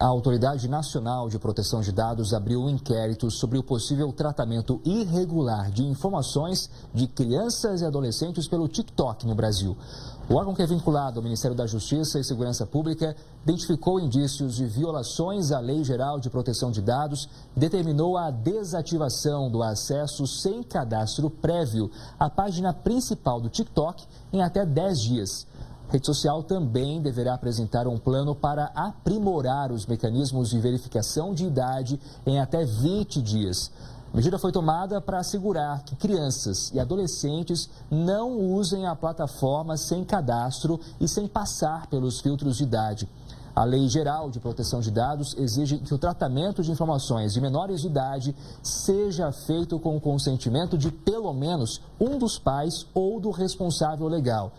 A Autoridade Nacional de Proteção de Dados abriu um inquérito sobre o possível tratamento irregular de informações de crianças e adolescentes pelo TikTok no Brasil. O órgão, que é vinculado ao Ministério da Justiça e Segurança Pública, identificou indícios de violações à Lei Geral de Proteção de Dados e determinou a desativação do acesso sem cadastro prévio à página principal do TikTok em até 10 dias. A rede social também deverá apresentar um plano para aprimorar os mecanismos de verificação de idade em até 20 dias. A medida foi tomada para assegurar que crianças e adolescentes não usem a plataforma sem cadastro e sem passar pelos filtros de idade. A Lei Geral de Proteção de Dados exige que o tratamento de informações de menores de idade seja feito com o consentimento de pelo menos um dos pais ou do responsável legal.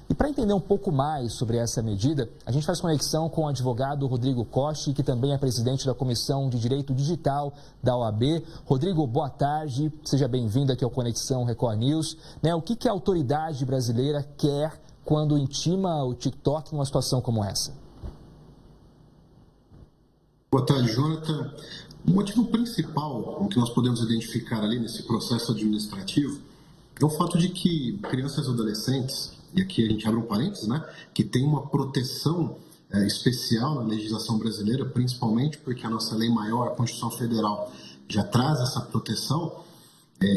E para entender um pouco mais sobre essa medida, a gente faz conexão com o advogado Rodrigo Koch, que também é presidente da Comissão de Direito Digital da OAB. Rodrigo, boa tarde, seja bem-vindo aqui ao Conexão Record News. O que a autoridade brasileira quer quando intima o TikTok numa situação como essa? Boa tarde, Jonathan. O motivo principal que nós podemos identificar ali nesse processo administrativo é o fato de que crianças e adolescentes, e aqui a gente abre um parênteses, que tem uma proteção especial na legislação brasileira, principalmente porque a nossa lei maior, a Constituição Federal, já traz essa proteção,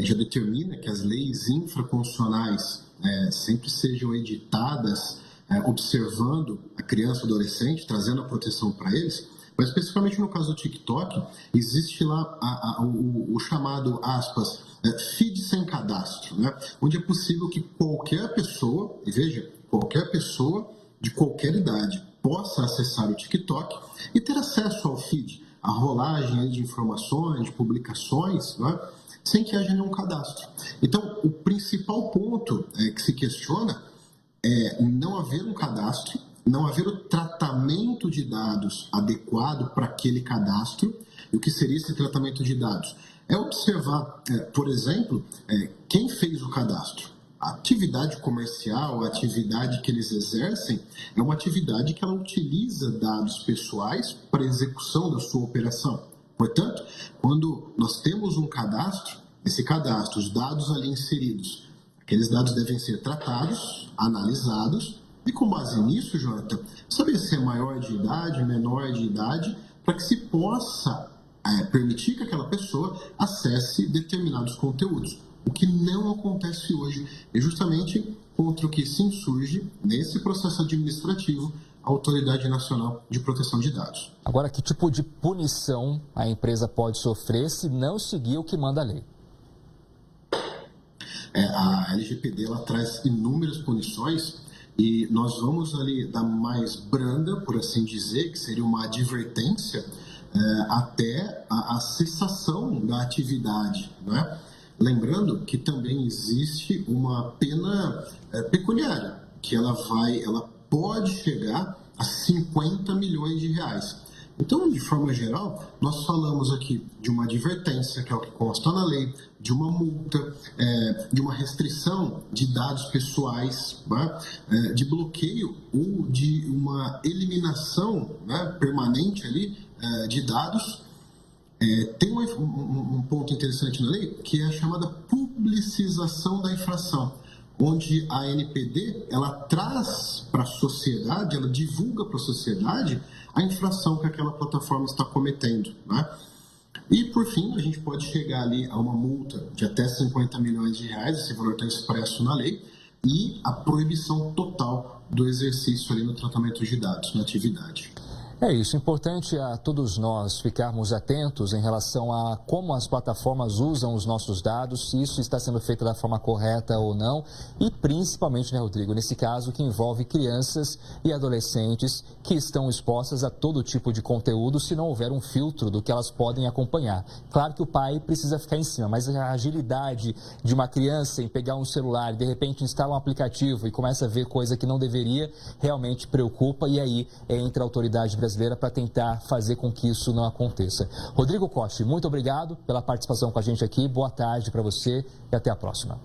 já determina que as leis infraconstitucionais sempre sejam editadas observando a criança e o adolescente, trazendo a proteção para eles. Mas especificamente no caso do TikTok, existe lá o chamado, aspas, feed sem cadastro, onde é possível que qualquer pessoa, e veja, qualquer pessoa de qualquer idade possa acessar o TikTok e ter acesso ao feed, a rolagem de informações, de publicações, sem que haja nenhum cadastro. Então, o principal ponto que se questiona é não haver um cadastro, não haver o tratamento de dados adequado para aquele cadastro. E o que seria esse tratamento de dados? É observar, por exemplo, quem fez o cadastro. A atividade comercial, a atividade que eles exercem, é uma atividade que ela utiliza dados pessoais para a execução da sua operação. Portanto, quando nós temos um cadastro, esse cadastro, os dados ali inseridos, aqueles dados devem ser tratados, analisados, e com base nisso, Jonathan, saber se é maior de idade, menor de idade, para que se possa permitir que aquela pessoa acesse determinados conteúdos. O que não acontece hoje é justamente contra o que se insurge nesse processo administrativo a Autoridade Nacional de Proteção de Dados. Agora, que tipo de punição a empresa pode sofrer se não seguir o que manda a lei? A LGPD ela traz inúmeras punições. E nós vamos ali da mais branda, por assim dizer, que seria uma advertência, até a cessação da atividade, Lembrando que também existe uma pena pecuniária, que ela pode chegar a 50 milhões de reais. Então, de forma geral, nós falamos aqui de uma advertência, que é o que consta na lei, de uma multa, de uma restrição de dados pessoais, de bloqueio ou de uma eliminação permanente ali de dados. Tem um ponto interessante na lei, que é a chamada publicização da infração, onde a ANPD ela traz para a sociedade, ela divulga para a sociedade a infração que aquela plataforma está cometendo. E, por fim, a gente pode chegar ali a uma multa de até 50 milhões de reais, esse valor está expresso na lei, e a proibição total do exercício ali no tratamento de dados, na atividade. É isso, importante a todos nós ficarmos atentos em relação a como as plataformas usam os nossos dados, se isso está sendo feito da forma correta ou não, e principalmente, Rodrigo, nesse caso que envolve crianças e adolescentes que estão expostas a todo tipo de conteúdo se não houver um filtro do que elas podem acompanhar. Claro que o pai precisa ficar em cima, mas a agilidade de uma criança em pegar um celular e de repente instala um aplicativo e começa a ver coisa que não deveria, realmente preocupa, e aí entra a autoridade brasileira para tentar fazer com que isso não aconteça. Rodrigo Koch, muito obrigado pela participação com a gente aqui, boa tarde para você e até a próxima.